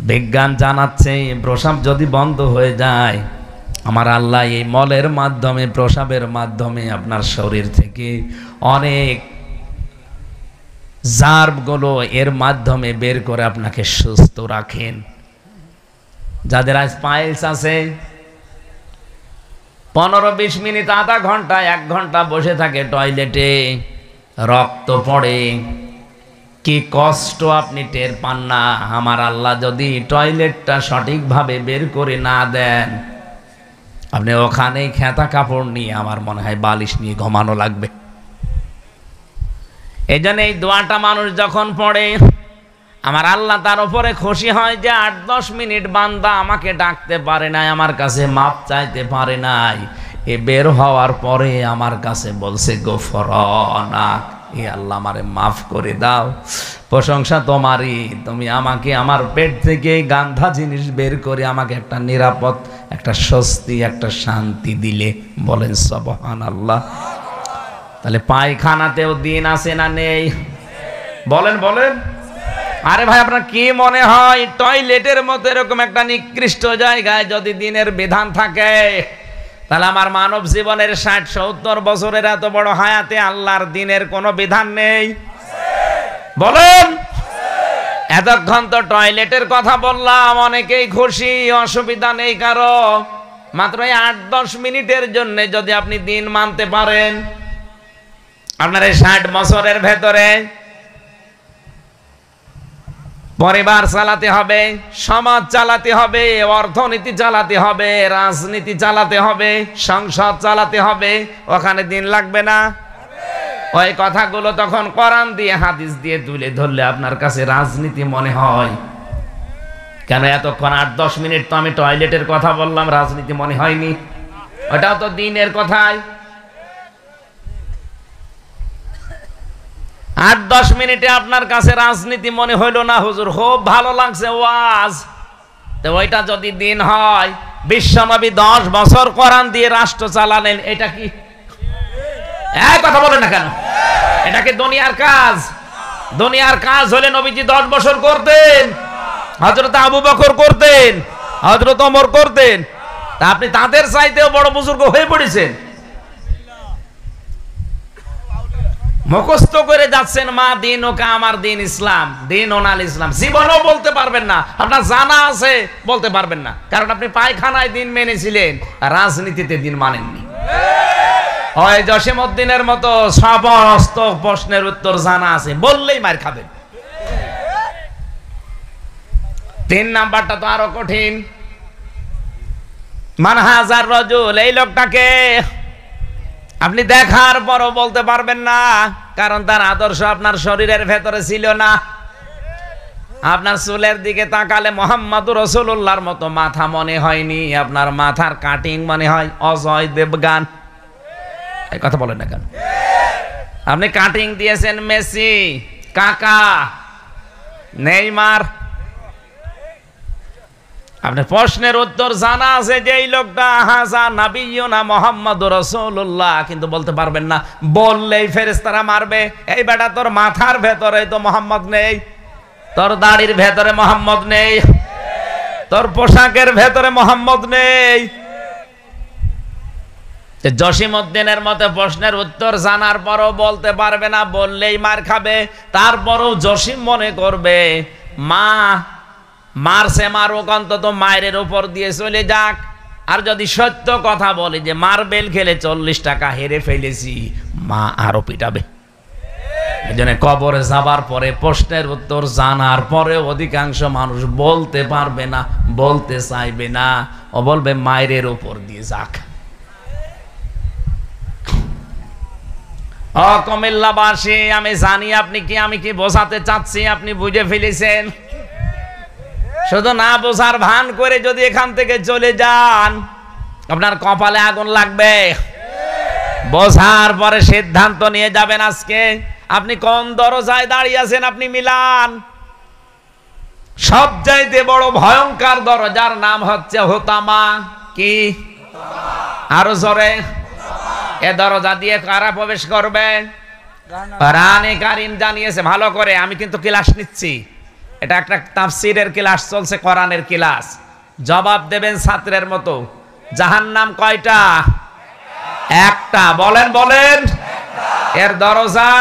বিজ্ঞান জানাচ্ছে প্রস্রাব যদি বন্ধ হয়ে যায়, আমার আল্লাহ এই মলের মাধ্যমে, প্রস্রাবের মাধ্যমে আপনার শরীর থেকে অনেক জার্মগুলো এর মাধ্যমে বের করে আপনাকে সুস্থ রাখেন। যাদের আজ পাইলস আছে 15-20 মিনিট, আধা ঘন্টা, 1 ঘন্টা বসে থাকে টয়লেটে, রক্ত পড়ে, কি কষ্ট আপনি টের পান না। আমার আল্লাহ যদি টয়লেটটা সঠিকভাবে বের করে না দেন, আপনি ওখানেই খেতা কাপড় নিয়ে আমার মনে হয় বালিশ নিয়ে ঘুমানো লাগবে। এই জন্য এই দোয়াটা মানুষ যখন পড়ে, আমার আল্লাহ তার উপরে খুশি হয় যে 8-10 মিনিট বান্দা আমাকে ডাকতে পারে নাই, আমার কাছে মাপ চাইতে পারে নাই, এ বের হওয়ার পরে আমার কাছে বলছে গফরানাক, এ আল্লাহ আমারে মাফ করে দাও, প্রশংসা তোমারই, তুমি আমাকে আমার পেট থেকে গান্ধা জিনিস বের করে আমাকে একটা নিরাপদ, একটা স্বস্তি, একটা শান্তি দিলে। বলেন সুবহানাল্লাহ। তাহলে পায়খানাতেও দিন আছে না নেই? বলেন বলেন। আরে ভাই, আপনার কি মনে হয় টয়লেটের মতো এরকম একটা নিকৃষ্ট জায়গায় যদি দিনের বিধান থাকে, তাহলে আমার মানব জীবনের 60-70 বছরের এত বড় হায়াতে আল্লাহর দিনের কোনো বিধান নেই? বলেন। এতক্ষণ তো টয়লেটের কথা বললাম, অনেকেই খুশি, অসুবিধা নেই কারো। মাত্র 8-10 মিনিটের জন্য যদি আপনি দিন মানতে পারেন, আপনার এই 60 বছরের ভেতরে পরিবার চালাতে হবে, সমাজ চালাতে হবে, অর্থনীতি চালাতে হবে, রাজনীতি চালাতে হবে, সংসদ চালাতে হবে, ওখানে দিন লাগবে না? ওই কথাগুলো তখন কোরআন দিয়ে, হাদিস দিয়ে তুলে ধরলে আপনার কাছে রাজনীতি মনে হয় কেন? এতক্ষণ 8-10 মিনিট তো আমি টয়লেটের কথা বললাম, রাজনীতি মনে হয়নি? ওটাও তো দিনের কথাই। 8-10 মিনিটে আপনার কাছে রাজনীতি মনে হইল না? হুজুর খুব ভালো লাগছে ওয়াজ, তো ওইটা যদি দিন হয়, বিশ্বনবী 10 বছর কোরআন দিয়ে রাষ্ট্র চালালেন, এটা কি এক কথা বলেন না কেন? এটা কি দুনিয়ার কাজ? দুনিয়ার কাজ হলে নবীজি 10 বছর করতেন, হযরত আবু বকর করতেন, হযরত ওমর করতেন, তা আপনি তাদের চাইতেও বড় বুজুর্গ হয়ে পড়েছেন। মুখস্থ করে যাচ্ছেন, মা দিন ওকা, আমার দিন ইসলাম, দিন ওনাল ইসলাম, জীবনেও বলতে পারবেন না। আপনার জানা আছে, বলতে পারবেন না, কারণ আপনি পায়খানায় দিন মেনেছিলেন, রাজনীতিতে দিন মানেননি। ওই জসিমউদ্দিনের মতো সমস্ত প্রশ্নের উত্তর জানা আছে, বললেই মার খাবেন। 3 নাম্বারটা তো আরো কঠিন। মান হাজার রাজুল, এই লোকটাকে আপনি দেখার পরও বলতে পারবেন না, কারণ তার আদর্শ আপনার শরীরের ভেতরে ছিল না। আপনার চুলের দিকে তাকালে মুহাম্মদুর রাসূলুল্লাহর মতো মাথা মনে হয়নি, আপনার মাথার কাটিং মনে হয় অজয় দেবগান। এই কথা বলেন না কেন? আপনি কাটিং দিয়েছেন মেসি, কাকা, নেইমার। আপনার প্রশ্নের উত্তর জানা আছে যে এই লোকটা হাজা নাবিয়ুনা মুহাম্মদুর রাসূলুল্লাহ, কিন্তু বলতে পারবেন না। বললেই ফেরেশতারা মারবে। এই বেটা, তোর মাথার ভেতরে তো মুহাম্মদ নেই, তোর দাড়ির ভেতরে মুহাম্মদ নেই, তোর পোশাকের ভেতরে মুহাম্মদ নেই। জসিমউদ্দিনের মতো প্রশ্নের উত্তর জানার পরও বলতে পারবে না, বললেই মার খাবে। তারপরও জসিম মনে করবে মা মারছে, মারুক, অন্তত মায়ের উপর দিয়ে চলে যাক। আর যদি সত্য কথা বলে যে মার্বেল খেলে 40 টাকা হেরে ফেলেছি, মা আরো পিটাবে। এই জন্য কবরে যাবার পরে প্রশ্নের উত্তর জানার পরে অধিকাংশ মানুষ বলতে পারবে না, বলতে চাইবে না, ও বলবে মায়ের উপর দিয়ে যাক। ও কুমিল্লাবাসী, আমি জানি আমি কি বোঝাতে চাচ্ছি, আপনি বুঝে ফেলেছেন। শুধু না বোঝার ভান করে যদি এখান থেকে চলে যান, আপনার কপালে আগুন লাগবে। বোঝার পরে সিদ্ধান্ত নিয়ে যাবেন। আজকে আপনি কোন দরজায় দাঁড়িয়ে আছেন, আপনি মিলান। সবচাইতে বড় ভয়ঙ্কর দরজার নাম হচ্ছে হোতামা। কি? আরো জোরে। এ দরজা দিয়ে কারা প্রবেশ করবে? কোরআনে কারীম জানিয়েছে। ভালো করে, আমি কিন্তু ক্লাস নিচ্ছি, এটা একটা তাফসীরের ক্লাস চলছে, কোরআনের ক্লাস। জবাব দেবেন ছাত্রের মতো। জাহান্নাম কয়টা? একটা। বলেন বলেন। এর দরজা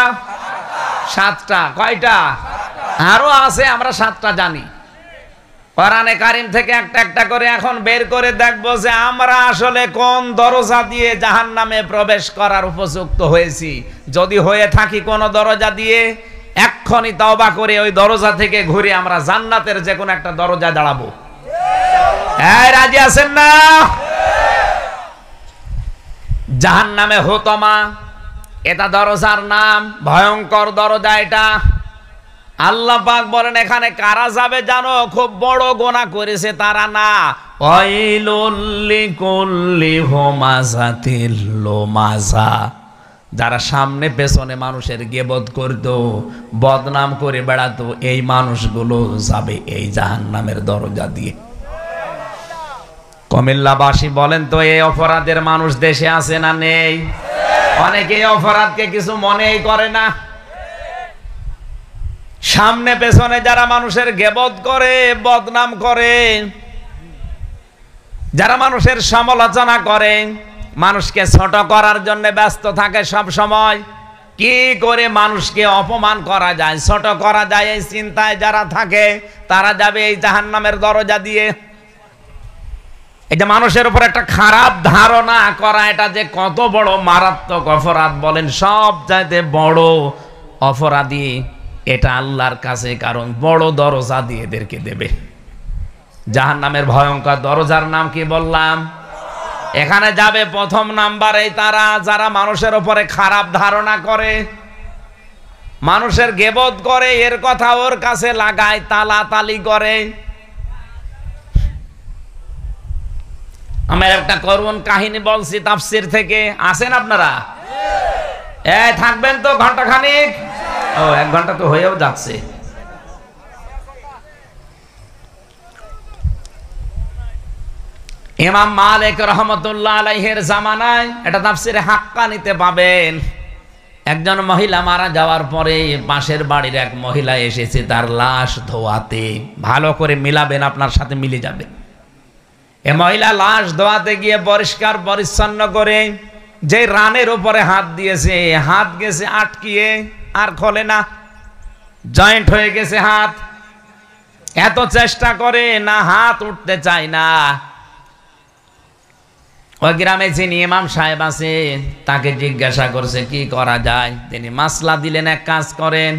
7টা। কয়টা? আরো আছে, আমরা 7টা জানি। কোরআনে কারীম থেকে একটা একটা করে এখন বের করে দেখবো যে আমরা আসলে কোন দরজা দিয়ে জাহান্নামে প্রবেশ করার উপযুক্ত হয়েছি। যদি হয়ে থাকি কোন দরজা দিয়ে, এক্ষুনি তওবা করে ওই দরজা থেকে ঘুরে আমরা জান্নাতের যে কোনো একটা দরজা দাঁড়াবো। এই রাজি আছেন না? জাহান্নামে হুতমা, এটা দরজার নাম, ভয়ঙ্কর দরজা এটা। আল্লাহ পাক বলেন এখানে কারা যাবে জানো? খুব বড় গুনাহ করেছে তারা না। ওয়াইলুল লিকুল্লি হুমাযাতিল লুমাযা, যারা সামনে পেছনে মানুষের গীবত করত, বদনাম করে বেড়াতো, এই মানুষগুলো যাবে এই জাহান্নামের দরজা দিয়ে। কুমিল্লাবাসী বলেন তো, এই অপরাধের মানুষ দেশে আছে না নেই? অনেকে এই অপরাধকে কিছু মনেই করে না। সামনে পেছনে যারা মানুষের গীবত করে, বদনাম করে, যারা মানুষের সমালোচনা করে, মানুষকে ছোট করার জন্য ব্যস্ত থাকে সব সময়, কি করে মানুষকে অপমান করা যায়, ছোট করা যায়, এই চিন্তায় যারা থাকে তারা যাবে এই জাহান্নামের দরজা দিয়ে। এই যে মানুষের উপর একটা খারাপ ধারণা করা, এটা যে কত বড় মারাত্মক অপরাধ বলেন। সব চাইতে বড় অপরাধী এটা আল্লাহর কাছে, কারণ বড় দরজা দিয়ে এদেরকে দেবে। জাহান্নামের ভয়ঙ্কর দরজার নাম কি বললাম? এখানে যাবে প্রথম নাম্বারে তারা যারা মানুষের উপরে খারাপ ধারণা করে, মানুষের গীবত করে, এর কথা ওর কাছে লাগায়, তালাতালি করে। আমি একটা করুণ কাহিনী বলছি তাফসীর থেকে, আসেন আপনারা? থাকবেন তো ঘন্টা খানিক? ও 1 ঘন্টা তো হয়েও যাচ্ছে। ইমাম মালিক রহমতুল্লাহ আলাইহির জামানায় এটা তাফসীরে হাক্কানিতে পাবেন। একজন মহিলা মারা যাওয়ার পরে পাশের বাড়ির এক মহিলা এসেছে তার লাশ ধোয়াতে। ভালো করে মিলাবেন, আপনার সাথে মিলে যাবে। এ মহিলা লাশ ধোয়াতে গিয়ে পরিষ্কার পরিচ্ছন্ন করে যে রানের উপরে হাত দিয়েছে, হাত গেছে আটকিয়ে, আর খোলে না, জয়েন্ট হয়ে গেছে হাত। এত চেষ্টা করে না, হাত উঠতে চায় না। ওই গ্রামে যিনি ইমাম সাহেব আছে তাকে জিজ্ঞাসা করছে কি করা যায়। তিনি মাসলা দিলেন, এক কাজ করেন,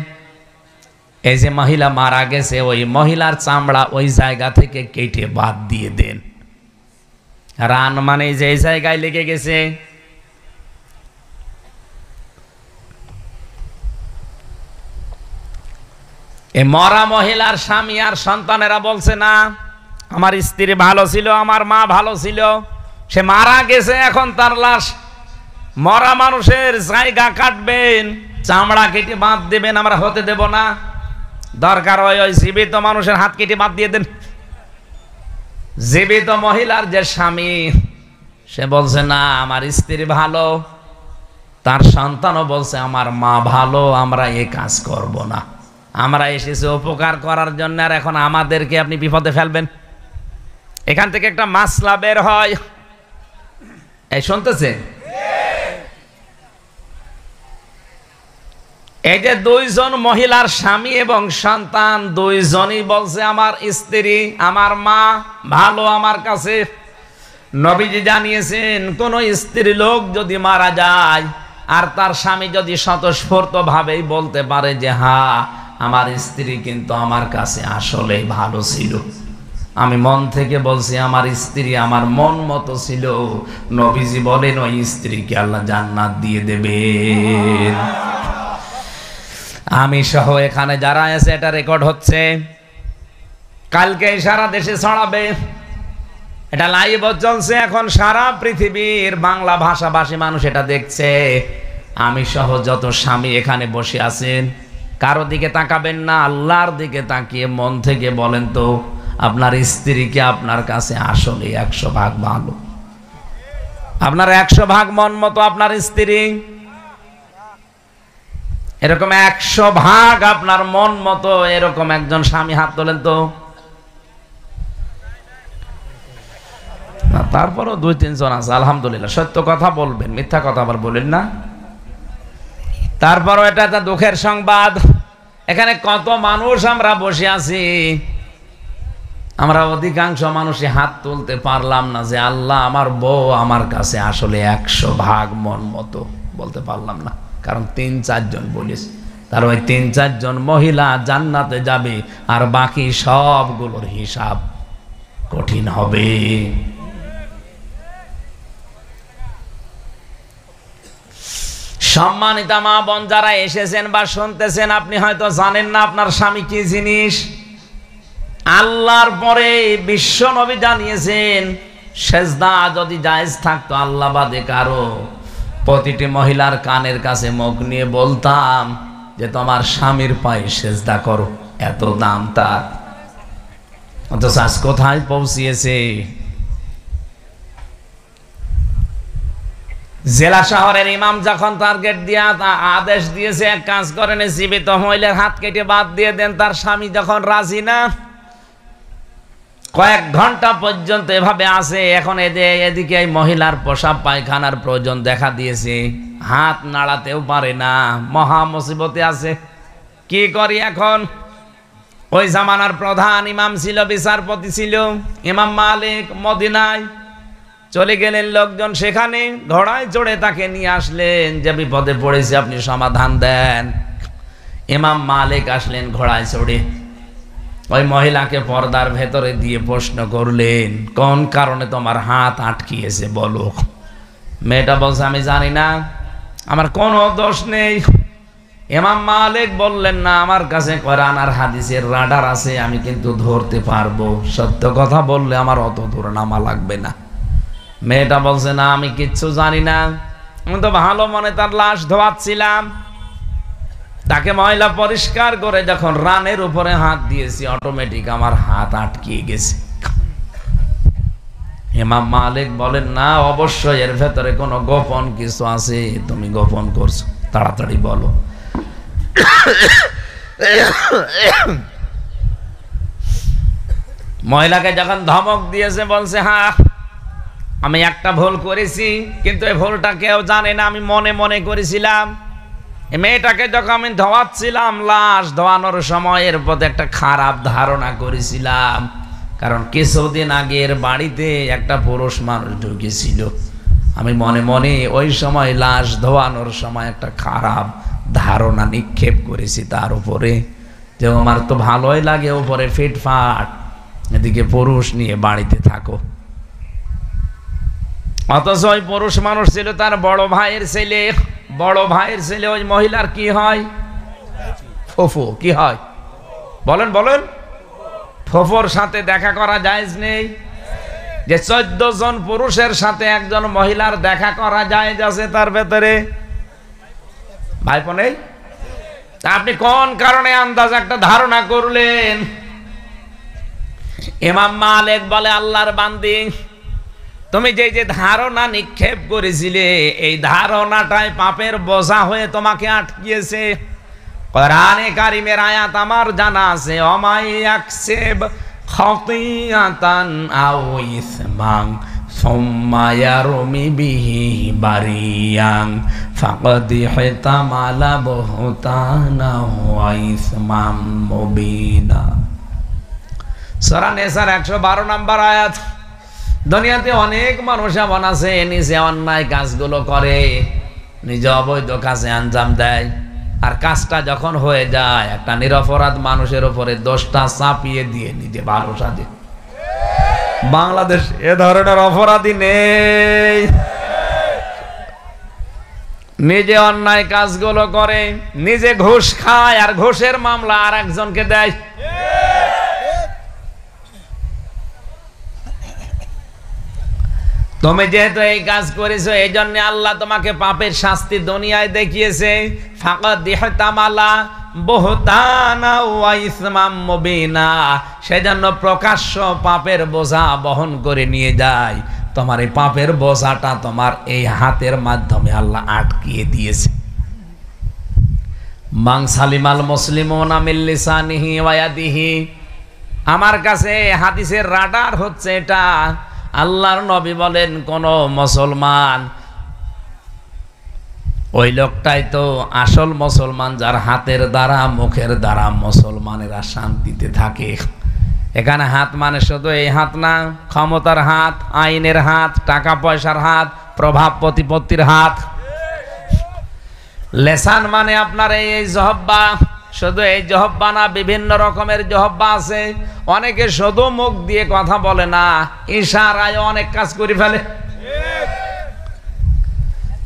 এই যে মহিলা মারা গেছে ওই মহিলার চামড়া ওই জায়গা থেকে কেটে বাদ দিয়ে দেন। রান মানে যে জায়গায় লেগে গেছে। এই মরা মহিলার স্বামী আর সন্তানেরা বলছে না, আমার স্ত্রী ভালো ছিল, আমার মা ভালো ছিল, সে মারা গেছে, এখন তার লাশ, মরা মানুষের জায়গা কাটবেন, চামড়া কেটে বাদ দেবেন, আমরা হতে দেব না। দরকার হয় ওই জীবিত মানুষের হাত কেটে বাদ দিয়ে দেন। জীবিত মহিলার যে স্বামী, সে বলছে না আমার স্ত্রী ভালো, তার সন্তানও বলছে আমার মা ভালো, আমরা এই কাজ করব না, আমরা এসেছি উপকার করার জন্য, আর এখন আমাদেরকে আপনি বিপদে ফেলবেন। এখান থেকে একটা মাসলা বের হয়। এই শুনতেছে? এই যে 2 জন মহিলার স্বামী এবং সন্তান, 2 জনই বলছে আমার স্ত্রী, আমার মা ভালো আমার কাছে। নবীজি জানিয়েছেন কোন স্ত্রী লোক যদি মারা যায় আর তার স্বামী যদি স্বতঃস্ফূর্ত ভাবেই বলতে পারে যে হ্যাঁ আমার স্ত্রী কিন্তু আমার কাছে আসলেই ভালো ছিল, আমি মন থেকে বলছি আমার স্ত্রী আমার মন মতো ছিল, নবীজি বলেন ওই স্ত্রীকে আল্লাহ জান্নাত দিয়ে দেবেন। আমি সহ এখানে যারা আছে, এটা রেকর্ড হচ্ছে, কালকে সারা দেশে ছড়াবে, এটা লাইভ চলছে এখন, সারা পৃথিবীর বাংলা ভাষাভাষী মানুষ এটা দেখছে। আমি সহ যত স্বামী এখানে বসে আছেন, কারো দিকে তাকাবেন না, আল্লাহর দিকে তাকিয়ে মন থেকে বলেন তো আপনার স্ত্রীকে আপনার কাছে আসলে 100 ভাগ ভালো, আপনার 100 ভাগ মন মতো আপনার স্ত্রী। এরকম 100 ভাগ আপনার মন মতো এরকম একজন স্বামী হাত তোলেন তো। তারপরও 2-3 জন আছে আলহামদুলিল্লাহ। সত্য কথা বলবেন, মিথ্যা কথা আবার বলেন না। তারপরও এটা একটা দুঃখের সংবাদ, এখানে কত মানুষ আমরা বসে আছি, আমরা অধিকাংশ মানুষই হাত তুলতে পারলাম না যে আল্লাহ আমার বউ আমার কাছে আসলে 100 ভাগ মন মতো, বলতে পারলাম না। কারণ 3-4 জন বলিস, তার ওই 3-4 জন মহিলা জান্নাতে যাবে, আর বাকি সবগুলোর হিসাব কঠিন হবে। সম্মানিতা মা বোন যারা এসেছেন বা শুনতেছেন, আপনি হয়তো জানেন না আপনার স্বামী কি জিনিস। আল্লাহর পরে বিশ্ব নবী জানিয়েছেন, সেজদা যদি জায়েজ থাকতো আল্লাহ বাদে কারো, প্রতিটি মহিলার কানের কাছে মুখ নিয়ে বলতাম যে তোমার স্বামীর পায়ে সেজদা করো, এত দাম তার। অথচ আজ কোথায় পৌঁছিয়েছে। জেলা শহরের ইমাম যখন টার্গেট দিয়া আদেশ দিয়েছে, এক কাজ করেন, জীবিত মহিলার হাত কেটে বাদ দিয়ে দেন, তার স্বামী যখন রাজি না, কয়েক ঘন্টা পর্যন্ত এভাবে আছে। এখন এদিকে এই মহিলার প্রসাব পায়খানার প্রয়োজন দেখা দিয়েছে, হাত নাড়াতেও পারে না, মহা মুসিবতে আছে। কি করি এখন? ওই জামানার প্রধান ইমাম ছিল, বিচারপতি ছিল ইমাম মালিক, মদিনায় চলে গেলেন লোকজন, সেখানে ঘোড়ায় চড়ে তাকে নিয়ে আসলেন, যে বিপদে পড়েছে আপনি সমাধান দেন। ইমাম মালিক আসলেন ঘোড়ায় চড়ে, ওই মহিলাকে পর্দার ভেতরে দিয়ে প্রশ্ন করলেন, কোন কারণে তোমার হাত আটকিয়েছে বলো। মেয়েটা বলছে আমি জানি না, আমার কোনো দোষ নেই। ইমাম মালিক বললেন, না, আমার কাছে কোরআন আর হাদিসের রাডার আছে, আমি কিন্তু ধরতে পারবো, সত্য কথা বললে আমার অত দূর নামা লাগবে না। মেয়েটা বলছে, না, আমি কিচ্ছু জানি না, আমি তো ভালো মনে তার লাশ ধোয়াচ্ছিলাম, তাকে ময়লা পরিষ্কার করে যখন রানের উপরে হাত দিয়েছি অটোমেটিক আমার হাত আটকিয়ে গেছে। ইমাম মালিক বলেন, না, অবশ্যই এর ভেতরে কোনো গোপন কিছু আছে, তুমি গোপন করছো, তাড়াতাড়ি বলো। মহিলাকে যখন ধমক দিয়েছে, বলছে, হ্যাঁ আমি একটা ভুল করেছি, কিন্তু এই ভুলটা কেউ জানে না, আমি মনে মনে করেছিলাম। মেয়েটাকে যখন আমি ধোয়াচ্ছিলাম, লাশ ধোয়ানোর সময় এর প্রতি একটা খারাপ ধারণা করেছিলাম, কারণ কিছুদিন আগের বাড়িতে একটা পুরুষ মানুষ ঢুকেছিল, আমি মনে মনে ওই সময় লাশ ধোয়ানোর সময় একটা খারাপ ধারণা নিক্ষেপ করেছি তার উপরে, যে আমার তো ভালোই লাগে উপরে ফিটফাট, এদিকে পুরুষ নিয়ে বাড়িতে থাকো। অথচ ওই পুরুষ মানুষ ছিল তার বড় ভাইয়ের ছেলে। বড় ভাইয়ের ছেলে ওই মহিলার কি হয়? ফুফু। কি হয় বলেন বলেন? ফুফুর সাথে দেখা করা জায়েজ নেই? যে 14 জন পুরুষের সাথে একজন মহিলার দেখা করা জায়েজ আছে, তার ভেতরে ভাইপো নেই। আপনি কোন কারণে আন্দাজ একটা ধারণা করলেন? ইমাম মালিক বলে, আল্লাহর বান্দি, তুমি যে ধারণা নিক্ষেপ করেছিলে, এই ধারণাটাই পাপের বোঝা হয়ে তোমাকে আটকিয়েছে। কোরআনে কারিমের আয়াত আমার জানা আছে, অমাইয়াকসিব খাতিয়াতান আও ইসমান সুম্মা ইয়ারমি বিহি বারিয়ান ফাকাদ ইহতামালা বুহতানা ওয়া ইসমান মুবিনা। সূরা নিসার 112 নম্বর আয়াত। দুনিয়াতে অনেক মানুষ এমন আছে, নিজে অন্যায় কাজগুলো করে, নিজে অবৈধ কাজে আঞ্জাম দেয়, আর কাজটা যখন হয়ে যায় একটা নিরপরাধ মানুষের উপরে দোষটা চাপিয়ে দিয়ে নিজে ভালো সাজে। বাংলাদেশ এ ধরনের অপরাধী নেই। নিজে অন্যায় কাজগুলো করে, নিজে ঘুষ খায়, আর ঘুষের মামলা আর একজনকে দেয়। তুমি যেহেতু এই কাজ করেছো, এই জন্য আল্লাহ তোমাকে পাপের শাস্তি দুনিয়ায় দেখিয়েছে। ফাকাদ ইহতামালা বুহতানা ওয়া ইসমাম মুবিনা, সেজন্য প্রকাশ্য পাপের বোঝা বহন করে নিয়ে যায়। তোমার এই পাপের বোঝাটা তোমার এই হাতের মাধ্যমে আল্লাহ আটকিয়ে দিয়েছে। মান সালিমাল মুসলিমুনা মিন লিসানিহি ওয়া ইয়াদিহি। আমার কাছে হাদিসের রাডার হচ্ছে এটা। আল্লাহর নবী বলেন, কোন মুসলমান, ওই লোকটাই তো আসল মুসলমান যার হাতের দ্বারা মুখের দ্বারা মুসলমানেরা শান্তিতে থাকে। এখানে হাত মানে শুধু এই হাত না, ক্ষমতার হাত, আইনের হাত, টাকা পয়সার হাত, প্রভাব প্রতিপত্তির হাত। লেসান মানে আপনার এই জহব্বা, শুধু এই জহব্বা না, বিভিন্ন রকমের জহব্বা আছে। অনেকে শুধু মুখ দিয়ে কথা বলে না, ইশারায় অনেক কাজ করে ফেলে।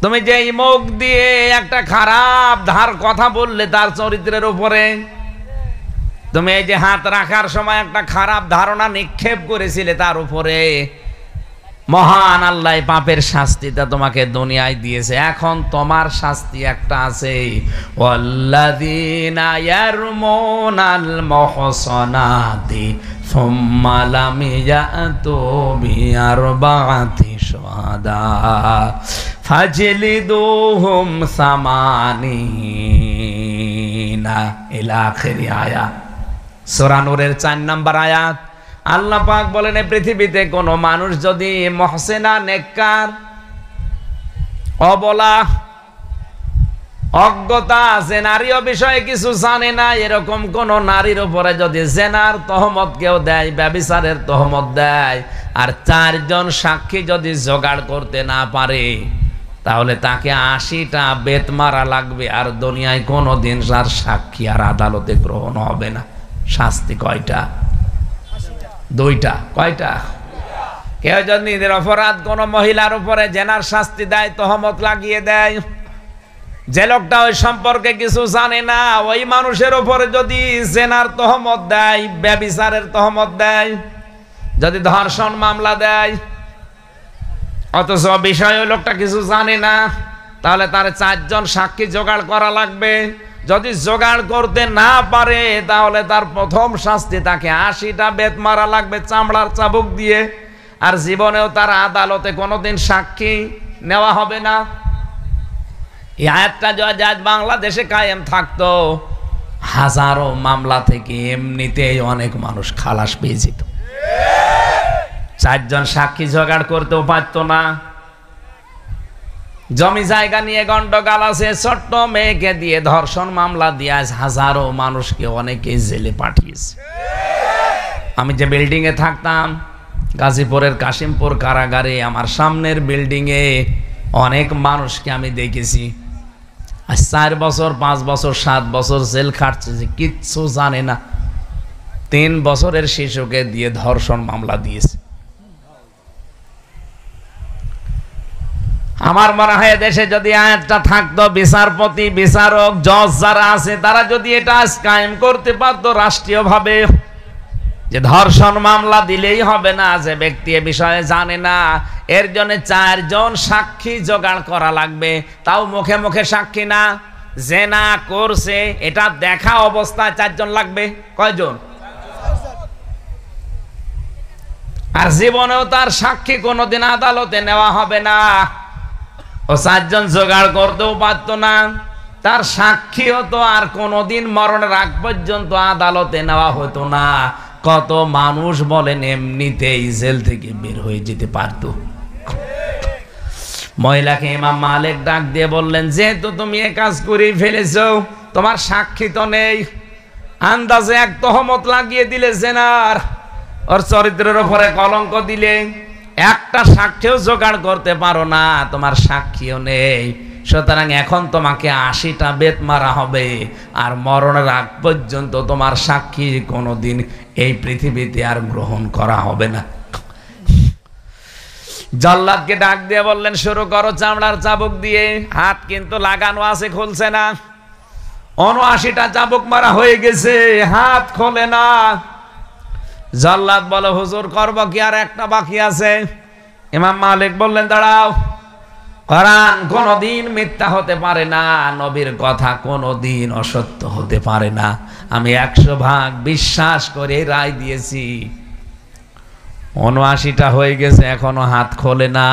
তুমি যে এই মুখ দিয়ে একটা খারাপ ধার কথা বললে তার চরিত্রের উপরে, তুমি এই যে হাত রাখার সময় একটা খারাপ ধারণা নিক্ষেপ করেছিলে তার উপরে, মহান আল্লাহ পাপের শাস্তিটা তোমাকে দুনিয়ায় দিয়েছে। এখন তোমার শাস্তি একটা আছে, ওয়াল্লাযীনা ইয়ারমুনাল মুহসানাতি সুম্মা লাম ইয়াতু বিআরবা'তি শুহাদা ফাজলিদুহুম সামানিনা ইলা আখিরি আয়াত। সূরা নূরের 4 নম্বর আয়াত। আল্লাহ পাক বলেন, এই পৃথিবীতে কোনো মানুষ যদি মুহসিনা, নেককার, অবলা, অজ্ঞতা, জেনারীয় বিষয়ে কিছু জানে না, এরকম কোন নারীর উপরে যদি জেনার তহমত কেউ দেয়, ব্যভিচারের তহমত দেয়, আর 4 জন সাক্ষী যদি জোগাড় করতে না পারে, তাহলে তাকে 80টা বেত মারা লাগবে। আর দুনিয়ায় কোনোদিন তার সাক্ষী আর আদালতে গ্রহণ হবে না। শাস্তি কয়টা? 2টা। কয়টা? কেউ যদি নিজের অপরাধ কোন মহিলার উপরে জেনার শাস্তি দেয়, তহমত লাগিয়ে দেয়, যে লোকটা ওই সম্পর্কে কিছু জানে না, ওই মানুষের উপরে যদি জেনার তহমত দেয়, ব্যভিচারের তহমত দেয়, যদি ধর্ষণ মামলা দেয়, অথচ বিষয় ওই লোকটা কিছু জানে না, তাহলে তার 4 জন সাক্ষী জোগাড় করা লাগবে। যদি জোগাড় করতে না পারে, তাহলে তার প্রথম শাস্তি তাকে 80টা বেত মারা লাগবে চামড়ার চাবুক দিয়ে। আর জীবনেও তার আদালতে কোনোদিন সাক্ষী নেওয়া হবে না। এই আয়াতটা যদি আজ বাংলাদেশে কায়েম থাকতো, হাজারো মামলা থেকে এমনিতেই অনেক মানুষ খালাস পেয়ে যেত। 4 জন সাক্ষী জোগাড় করতেও পারত না। জমি জায়গা নিয়ে গন্ডগোল আছে, ছোট্ট মেয়েকে দিয়ে ধর্ষণ মামলা দিয়ে হাজারো মানুষকে অনেকে জেলে পাঠিয়েছে। আমি যে বিল্ডিং এ থাকতাম, গাজীপুরের কাশিমপুর কারাগারে, আমার সামনের বিল্ডিং এ অনেক মানুষকে আমি দেখেছি 4 বছর, 5 বছর, 7 বছর জেল খাটছে, যে কিচ্ছু জানে না। 3 বছরের শিশুকে দিয়ে ধর্ষণ মামলা দিয়েছে। আমার মনে হয় দেশে যদি আয়াতটা থাকতো, বিচারপতি, বিচারক, জজ যারা আছে, তারা যদি এটা কায়েম করতে পারতো রাষ্ট্রীয়ভাবে, যে ধর্ষণ মামলা দিলেই হবে না যে ব্যক্তি এ বিষয়ে জানে না, এর জন্য 4 জন সাক্ষী জোগাড় করা লাগবে। তাও মুখে মুখে সাক্ষী না, জেনা করছে এটা দেখা অবস্থায় 4 জন লাগবে। কয়জন? আর জীবনেও তার সাক্ষী কোনোদিন আদালতে নেওয়া হবে না। ও 4 জন জোগাড় করতেও পারত না, তার সাক্ষীও তো আর কোনোদিন মরণের আগ পর্যন্ত আদালতে নেওয়া হতো না। কত মানুষ বলেন এমনিতেই জেল থেকে বের হয়ে যেতে পারত। মহিলাকে ইমাম মালিক ডাক দিয়ে বললেন, যেহেতু তুমি এ কাজ করে ফেলেছো, তোমার সাক্ষী তো নেই, আন্দাজে এক তহমত লাগিয়ে দিলে জেনার, ওর চরিত্রের উপরে কলঙ্ক দিলে, একটা সাক্ষীও জোগাড় করতে পারো না, তোমার সাক্ষীও নেই, সুতরাং এখন তোমাকে 80টা বেত মারা হবে। আর মরণের আগ পর্যন্ত তোমার সাক্ষী কোনোদিন এই পৃথিবীতে আর গ্রহণ করা হবে না। জল্লাদকে ডাক দিয়ে বললেন, শুরু করো চামড়ার চাবুক দিয়ে। হাত কিন্তু লাগানো আছে, খুলছে না। 79টা চাবুক মারা হয়ে গেছে, হাত খোলে না। জল্লাদ বলে, হুজুর করব কি, আর একটা বাকি আছে। ইমাম মালিক বললেন, দাঁড়াও, কোরআন কোনদিন মিথ্যা হতে পারে না, নবীর কথা কোনদিন অসত্য হতে পারে না। আমি 100% বিশ্বাস করে রায় দিয়েছি। 79টা হয়ে গেছে, এখনো হাত খোলে না।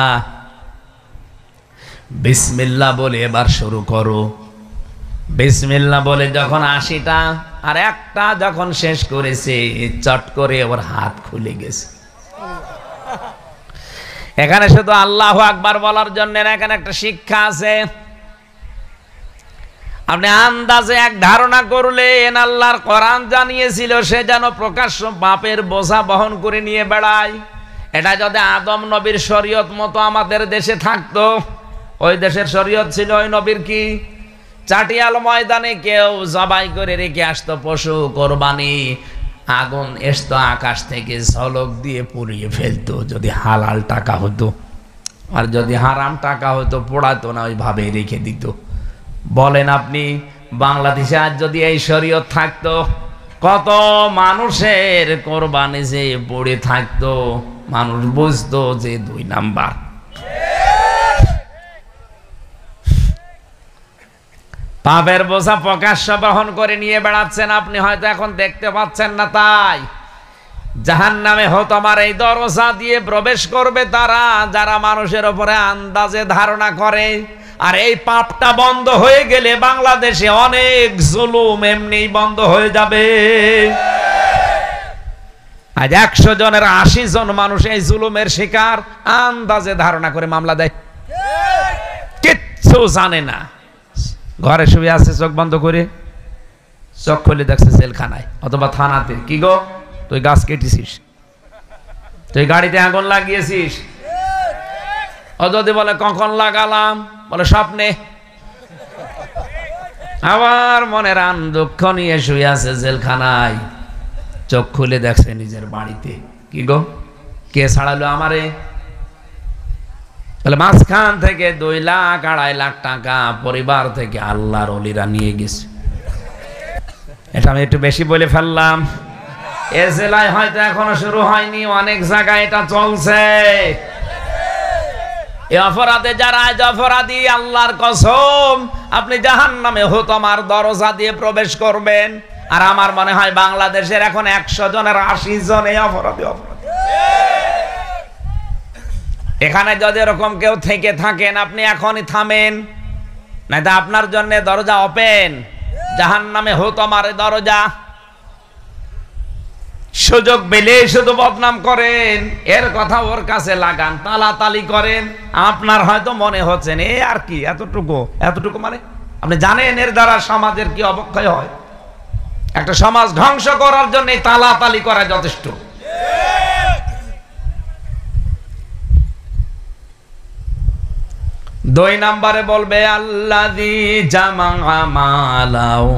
বিসমিল্লাহ বলে এবার শুরু করো। বিসমিল্লাহ বলে যখন 80টা আর একটা যখন শেষ করেছে, চট করে ওর হাত খুলে গেছে। এখানে শুধু আল্লাহু আকবার বলার জন্য না, এখানে একটা শিক্ষা আছে। আপনি আন্দাজে এক ধারণা করলেন আল্লাহর কোরআন জানিয়েছিল সে যেন প্রকাশ্য পাপের বোঝা বহন করে নিয়ে বেড়ায়। এটা যদি আদম নবীর শরীয়ত মতো আমাদের দেশে থাকতো, ওই দেশের শরীয়ত ছিল ওই নবীর কি, চাটিয়াল ময়দানে কেউ জবাই করে রেখে আসতো পশু কোরবানি, আগুন আসতো আকাশ থেকে ঝলক দিয়ে পুড়িয়ে ফেলতো, যদি হালাল টাকা হতো। আর যদি হারাম টাকা হতো পোড়াতো না, ওইভাবে রেখে দিত। বলেন আপনি বাংলাদেশে আজ যদি এই শরীয়ত থাকতো, কত মানুষের কোরবানি যে পড়ে থাকতো, মানুষ বুঝতো যে 2 নাম্বার। পাপের বোঝা প্রকাশ্য বহন করে নিয়ে বেড়াচ্ছেন আপনি, হয়তো এখন দেখতে পাচ্ছেন না। তাই জাহান্নামে হতমার এই দরজা দিয়ে প্রবেশ করবে তারা যারা মানুষের উপরে আন্দাজে ধারণা করে। আর এই পাপটা বন্ধ হয়ে গেলে বাংলাদেশে অনেক জুলুম এমনি বন্ধ হয়ে যাবে। আজ 100 জনের 80 জন মানুষ এই জুলুমের শিকার, আন্দাজে ধারণা করে মামলা দেয়, কিচ্ছু জানে না। ঘরে শুয়ে আছে চোখ বন্ধ করে, চোখ খুলে দেখছে জেলখানায় অথবা থানাতে। কি গো, তুই গাছ কেটেছিস, তুই গাড়িতে আগুন লাগিয়েছিস। ও যদি বলে কখন লাগালাম, বলে স্বপ্নে। আবার মনের দুঃখ নিয়ে শুয়ে আছে জেলখানায়, চোখ খুলে দেখছে নিজের বাড়িতে। কি গো, কে ছাড়ালো আমারে? বলে মাঝখান থেকে 2 লাখ 2.5 লাখ টাকা পরিবার থেকে আল্লাহর ওলিরা নিয়ে গেছে। এটা আমি একটু বেশি বলে ফেললাম। এ জেলায় হয়তো এখনো শুরু হয়নি, অনেক জায়গায় এটা চলছে। এই অপরাধে যারা আজ অপরাধী, আল্লাহর কসম আপনি জাহান্নামে হতমার দরজা দিয়ে প্রবেশ করবেন। আর আমার মনে হয় বাংলাদেশের এখন 100 জনের 80 জন এই অপরাধী। এখানে যদি এরকম কেউ থেকে থাকেন, আপনি এখনই থামেন, নাই তো আপনার জন্য দরজা ওপেন, জাহান্নামে হতমার দরজা। সুযোগ পেলে শুধু বদনাম করেন, এর কথা ওর কাছে লাগান, তালাতালি করেন। আপনার হয়তো মনে হচ্ছে এ আর কি, এতটুকু মানে আপনি জানেন এর দ্বারা সমাজের কি অবক্ষয় হয়। একটা সমাজ ধ্বংস করার জন্য তালাতালি করা যথেষ্ট। দুই নম্বরে বলবে আল্লাযী জামাআ মালাহু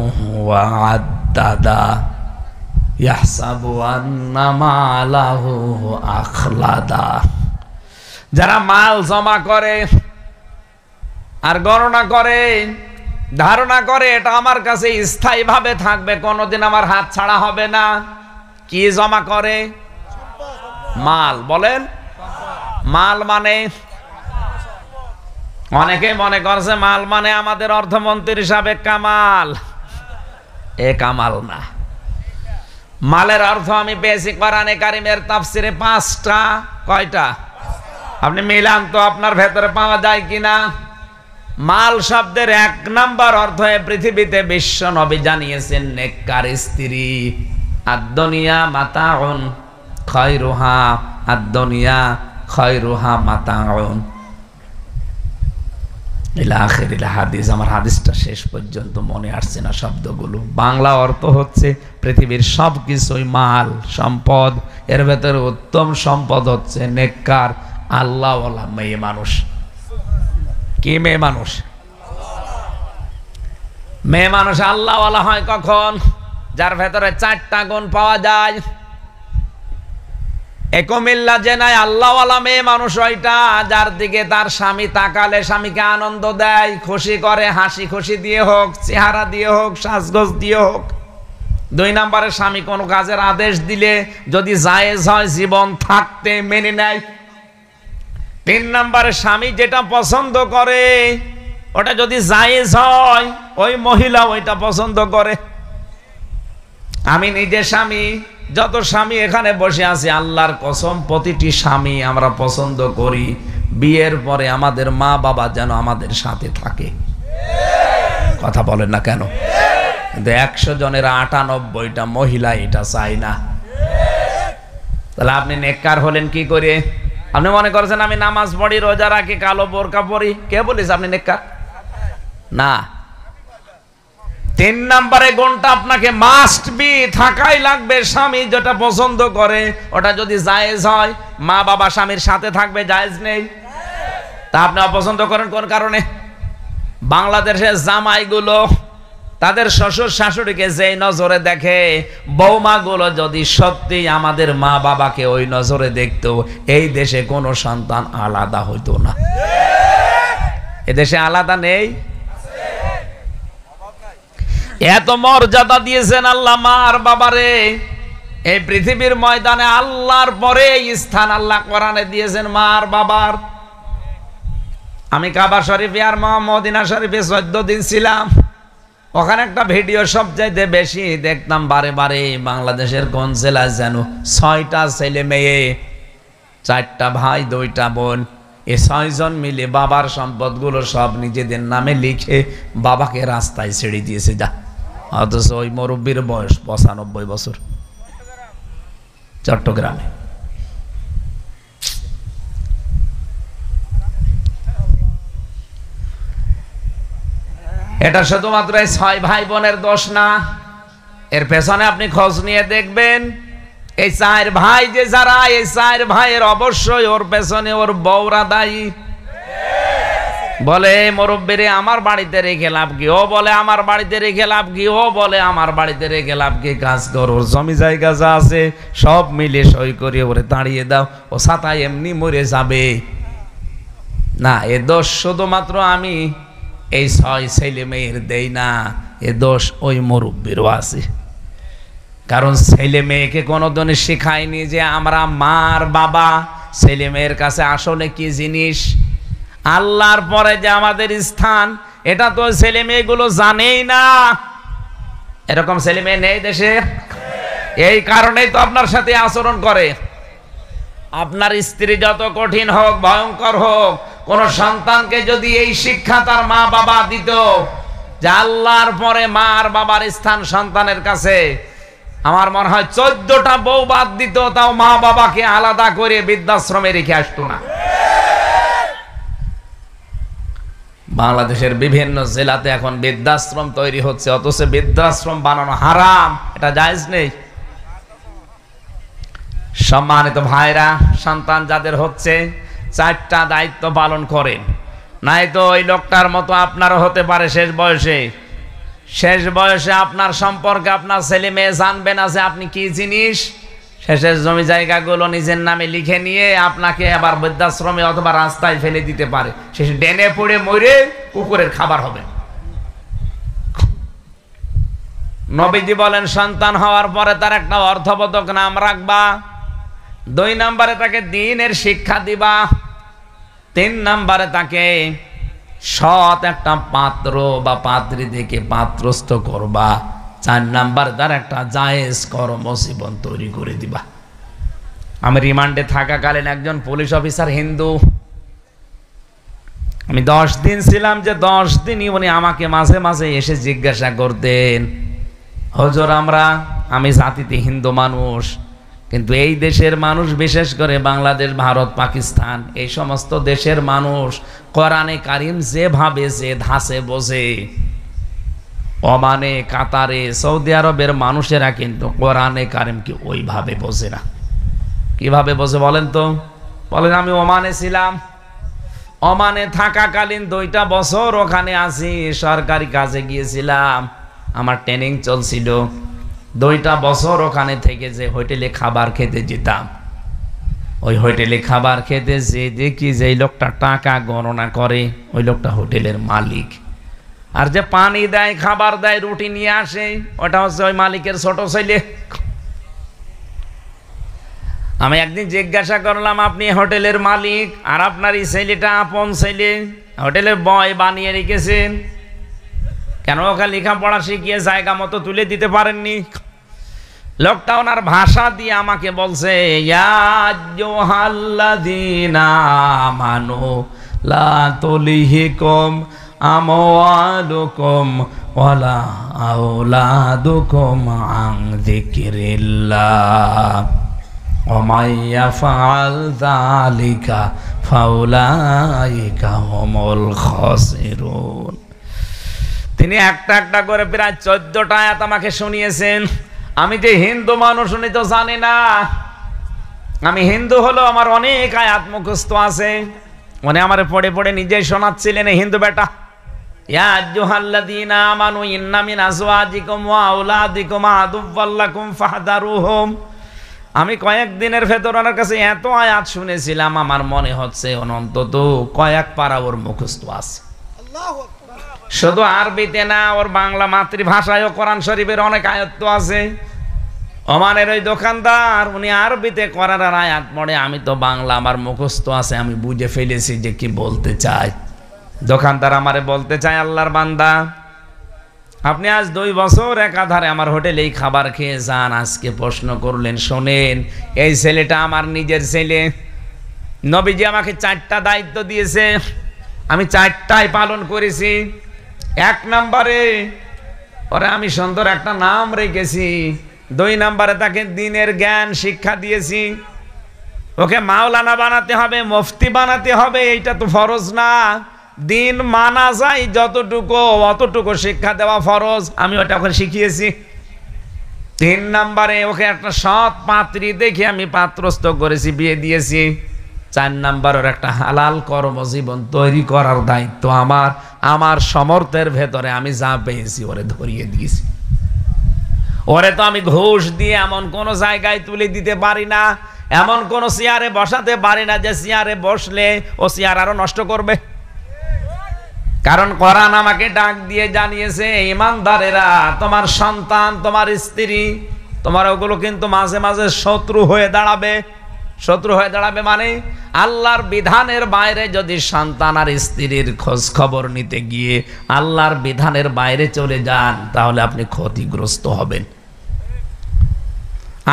ওয়া আদ্দাদা ইয়াহসাবু আন্না মালাহু আখলাদা। যারা মাল জমা করে আর গণনা করে, ধারণা করে এটা আমার কাছে স্থায়ীভাবে থাকবে, কোনোদিন আমার হাত ছাড়া হবে না। কি জমা করে? মাল। বলেন মাল মানে, অনেকে মনে করছে মাল মানে আমাদের অর্থমন্ত্রী সাবেক কামাল। এ কামাল না। মালের অর্থ আমি পেয়েছি কোরআনে কারিমের তাফসিরে 5টা। কয়টা? আপনি মিলান তো আপনার ভেতরে পাওয়া যায় কিনা। মাল শব্দের 1 নাম্বার অর্থ পৃথিবীতে বিশ্ব নবী জানিয়েছেন নেককার স্ত্রী। আদ-দুনিয়া মাতাউন খায়রুহা, আদ-দুনিয়া খায়রুহা মাতাউন ইলা আখিরিল হাদিস। আমার হাদিসটা শেষ পর্যন্ত মনে আসছে না শব্দগুলো। বাংলা অর্থ হচ্ছে পৃথিবীর সবকিছুই মাল, সম্পদ। এর ভেতরে উত্তম সম্পদ হচ্ছে নেককার আল্লাহওয়ালা মেয়ে মানুষ। কি মেয়ে মানুষ? মেয়ে মানুষ আল্লাহওয়ালা হয় কখন? যার ভেতরে 4টা গুণ পাওয়া যায়। কুমিল্লা জেনায় আল্লাহওয়ালা মেয়ে মানুষ ওইটা যার দিকে তার স্বামী তাকালে স্বামীকে আনন্দ দেয়, খুশি করে, হাসি খুশি দিয়ে হোক, চেহারা দিয়ে হোক, সাজগোজ দিয়ে হোক। 2 নম্বরে স্বামী কোনো কাজের আদেশ দিলে যদি জায়েজ হয় জীবন থাকতে মেনে নেয়। 3 নম্বরে স্বামী যেটা পছন্দ করে ওটা যদি জায়েজ হয় ওই মহিলা ওইটা পছন্দ করে। আমি নিজে স্বামী, যত স্বামী এখানে বসে আছে আল্লাহর কসম প্রতিটি স্বামী আমরা পছন্দ করি বিয়ের পরে আমাদের মা বাবা যেন আমাদের সাথে থাকে। কথা বলেন না কেন? কিন্তু 100 জনের 98টা মহিলা এটা চায় না। তাহলে আপনি নেককার হলেন কি করে? আপনি মনে করছেন আমি নামাজ পড়ি, রোজা রাখি, কালো বোরকা পরি, কে বলেছে আপনি নেককার? না। 3 নম্বরে গুণটা আপনাকে মাস্ট বি থাকাই লাগবে। স্বামী যেটা পছন্দ করে ওটা যদি জায়েজ হয়, মা বাবা স্বামীর সাথে থাকবে, জায়েজ নেই? তা আপনি অপছন্দ করেন কোন কারণে? বাংলাদেশের জামাইগুলো তাদের শ্বশুর শাশুড়িকে যেই নজরে দেখে, বৌমাগুলো যদি সত্যি আমাদের মা বাবাকে ওই নজরে দেখতো, এই দেশে কোনো সন্তান আলাদা হইতো না। এদেশে আলাদা নেই। এত মর্যাদা দিয়েছেন আল্লাহ মা আর বাবারে। এই পৃথিবীর ময়দানে আল্লাহর পরে এই স্থান আল্লাহ কোরআনে দিয়েছেন মা আর বাবার। আমি কাবা শরীফে আর মদিনা শরীফে 14 দিন ছিলাম। ওখানে একটা ভিডিও সবচাইতে বেশি দেখতাম বারে বারে, বাংলাদেশের কোন জেলায় যেন 6টা ছেলে মেয়ে, 4টা ভাই 2টা বোন, এই 6 জন মিলে বাবার সম্পদগুলো সব নিজেদের নামে লিখে বাবাকে রাস্তায় ছেড়ে দিয়েছে। যা, অথচ ওই মুরব্বীর বয়স 95 বছর, চট্টগ্রামে। এটা শুধুমাত্র এই 6 ভাই বোনের দোষ না, এর পেছনে আপনি খোঁজ নিয়ে দেখবেন এই 4 ভাই যে যারা, এই 4 ভাইয়ের অবশ্যই ওর পেছনে ওর বউরা দায়ী। বলে মুরব্বিরে আমার বাড়িতে রেখে লাভ কি, ও বলে আমার বাড়িতে রেখে লাভ কি, ও বলে আমার বাড়িতে রেখে লাভ কি, কাজ কর, ওর জমি জায়গা যা আছে সব মিলে সই করে ওরে তাড়িয়ে দাও, ও ছাতায় এমনি মরে যাবে। না, এ দোষ শুধুমাত্র আমি এই 6 ছেলে মেয়ের দেই না, এ দোষ ওই মুরব্বিরও আছে। কারণ ছেলে মেয়েকে কোনোদিনই শেখায়নি যে আমরা মার বাবা। ছেলে মেয়ের কাছে আসলে কি জিনিস, আল্লাহর পরে যে আমাদের স্থান, এটা তো ছেলে মেয়েগুলো জানেই না। এরকম ছেলে মেয়ে নেই দেশে। এই কারণেই তো আপনার সাথে আচরণ করে। আপনার স্ত্রী যত কঠিন হোক, ভয়ঙ্কর হোক, কোন সন্তানকে যদি এই শিক্ষা তার মা বাবা দিত যে আল্লাহর পরে মা আর বাবার স্থান সন্তানের কাছে, আমার মনে হয় 14টা বউ বাদ দিত, তাও মা বাবাকে আলাদা করে বৃদ্ধাশ্রমে রেখে আসতো না। বাংলাদেশের বিভিন্ন জেলাতে এখন বৃদ্ধাশ্রম তৈরি হচ্ছে, অথচ বৃদ্ধাশ্রম বানানো হারাম, এটা জায়েজ নেই। সম্মানিত ভাইরা, সন্তান যাদের হচ্ছে 4টা দায়িত্ব পালন করেন, নাই তো ওই লোকটার মতো আপনারও হতে পারে শেষ বয়সে। শেষ বয়সে আপনার সম্পর্কে আপনার ছেলে মেয়ে জানবে না যে আপনি কি জিনিস। শেষের জমি জায়গাগুলো নিজের নামে লিখে নিয়ে আপনাকে আবার বৃদ্ধাশ্রমে অথবা রাস্তায় ফেলে দিতে পারে। শেষে ডেনে পড়ে মরে কুকুরের খাবার হবে। নবীজি বলেন সন্তান হওয়ার পরে তার একটা অর্থবোধক নাম রাখবা, 2 নম্বরে তাকে দ্বীনের শিক্ষা দিবা, 3 নম্বরে তাকে সৎ একটা পাত্র বা পাত্রী দেখে পাত্রস্থ করবা, 4 নাম্বার তার একটা জায়েজ কর্মজীবন তৈরি করে দিবা। আমি রিমান্ডে থাকাকালীন একজন পুলিশ অফিসার হিন্দু, আমি 10 দিন ছিলাম, যে 10 দিনই উনি আমাকে মাঝে মাঝে এসে জিজ্ঞাসা করতেন, হুজুর আমি জাতিতে হিন্দু মানুষ, কিন্তু এই দেশের মানুষ, বিশেষ করে বাংলাদেশ, ভারত, পাকিস্তান, এই সমস্ত দেশের মানুষ কোরআনে কারিম যেভাবে যে ধাসে বোঝে, ওমানে, কাতারে, সৌদি আরবের মানুষেরা কিন্তু কোরআনে কারিম কি ওইভাবে বোঝে না। কিভাবে বোঝে বলেন তো? বলেন আমি ওমানে ছিলাম, ওমানে থাকাকালীন 2টা বছর ওখানে আছি, সরকারি কাজে গিয়েছিলাম, আমার ট্রেনিং চলছিল। 2টা বছর ওখানে থেকে যে হোটেলে খাবার খেতে যেতাম, ওই হোটেলে খাবার খেতে যে দেখি যে লোকটা টাকা গণনা করে, ওই লোকটা হোটেলের মালিক। আর যে পানি দেয়, খাবার দেয়, রুটি নিয়ে আসে, ওটা হচ্ছে ওই মালিকের ছোট ছেলে। আমি একদিন জিজ্ঞাসা করলাম, আপনি হোটেলের মালিক আর আপনার এই ছেলেটা আপন ছেলে, হোটেলের বয় বানিয়ে রেখেছেন কেন? ওকে লেখাপড়া শিখিয়ে জায়গা মতো তুলে দিতে পারেননি? লোকটা ওনার ভাষা দিয়ে আমাকে বলছে, ইয়া আইয়ুহাল্লাযীনা আমানু লা তুলহিকুম আমওয়ালুকুম ওয়ালা আওলাদুকুম আন যিকরিল্লাহ ওয়া মান ইয়াফআল যালিকা ফাউলাইকা হুমুল খাসিরুন। তিনি একটা একটা করে প্রায় 14টা আয়াত আমাকে শুনিয়েছেন। আমি যে হিন্দু মানুষ উনি তো জানি না, আমি হিন্দু হলো আমার অনেক আয়াত মুখস্থ আছে। উনি আমারে পড়ে পড়ে নিজেই শোনাচ্ছিলেন। হিন্দু বেটা, ইয়া আইয়ুহাল্লাযীনা আমানু ইন্না মিন আজওয়াজিকুম ওয়া আওলাদিকুম আদুওয়াল লাকুম ফাহদারুহুম। আমি কয়েকদিনের ভেতর ওনার কাছে এত আয়াত শুনেছিলাম, আমার মনে হচ্ছে অন্তত কয়েক পারা ওর মুখস্থ আছে। শুধু আরবিতে না, ওর বাংলা মাতৃভাষায়ও কোরআন শরীফের অনেক আয়াত তো আছে। ওমানের ওই দোকানদার উনি আরবিতে কোরআনের আয়াত পড়ে, আমি তো বাংলা আমার মুখস্থ আছে, আমি বুঝে ফেলেছি যে কি বলতে চায়। দোকানদার আমারে বলতে চায়, আল্লাহর বান্দা আপনি আজ 2 বছর একাধারে আমার হোটেলেই খাবার খেয়ে যান, আজকে প্রশ্ন করলেন। শোনেন, এই ছেলেটা আমার নিজের ছেলে। নবীজি আমাকে 4টা দায়িত্ব দিয়েছে, আমি 4টাই পালন করেছি। 1 নম্বরে ওরে আমি সুন্দর একটা নাম রেখেছি। 2 নম্বরে তাকে দ্বীনের জ্ঞান শিক্ষা দিয়েছি। ওকে মাওলানা বানাতে হবে, মুফতি বানাতে হবে, এইটা তো ফরজ না। দিন মানা যায় যতটুকু, অতটুকু শিক্ষা দেওয়া ফরজ, আমি ওটা ওকে শিখিয়েছি। 3 নম্বরে ওকে একটা সৎ পাত্রী দেখে আমি পাত্রস্থ করেছি, বিয়ে দিয়েছি। 4 নম্বর ওর একটা হালাল কর্মজীবন তৈরি করার দায়িত্ব আমার। আমার সমর্থের ভেতরে আমি যা পেয়েছি ওরে ধরিয়ে দিয়েছি। ওরে তো আমি ঘুষ দিয়ে এমন কোন জায়গায় তুলে দিতে পারি না, এমন কোন চেয়ারে বসাতে পারি না যে চেয়ারে বসলে ও চেয়ার আরো নষ্ট করবে। কারণ কোরআন আমাকে ডাক দিয়ে জানিয়েছে, ইমানদারেরা তোমার সন্তান, তোমার স্ত্রী, তোমার ওগুলো কিন্তু মাঝে মাঝে শত্রু হয়ে দাঁড়াবে। শত্রু হয়ে দাঁড়াবে মানে আল্লাহর বিধানের বাইরে যদি সন্তান আর স্ত্রীর খোঁজ খবর নিতে গিয়ে আল্লাহর বিধানের বাইরে চলে যান, তাহলে আপনি ক্ষতিগ্রস্ত হবেন।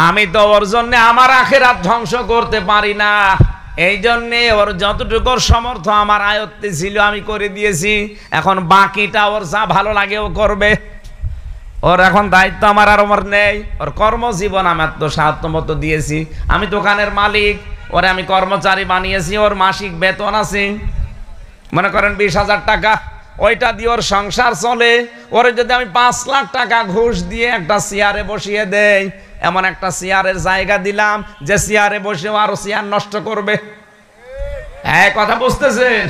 আমি তো ওর জন্য আমার আখিরাত ধ্বংস করতে পারি না, এই জন্যে ওর যতটুকু সমর্থ আমার আয়ত্তে ছিল আমি করে দিয়েছি। এখন বাকিটা ওর যা ভালো লাগে ও করবে। ওর এখন দায়িত্ব আমার আর ওর নেই। ওর কর্মজীবন আমার তো সাধ্য মতো দিয়েছি। আমি দোকানের মালিক, ওরে আমি কর্মচারী বানিয়েছি। ওর মাসিক বেতন আছে, মনে করেন 20,000 টাকা, ওইটা দিয়ে ওর সংসার চলে। ওরে যদি আমি 5 লাখ টাকা ঘুষ দিয়ে একটা চেয়ারে বসিয়ে দেই, এমন একটা চেয়ারের জায়গা দিলাম যে চেয়ারে বসে আরো চেয়ার নষ্ট করবে। এই কথা বুঝতেছেন?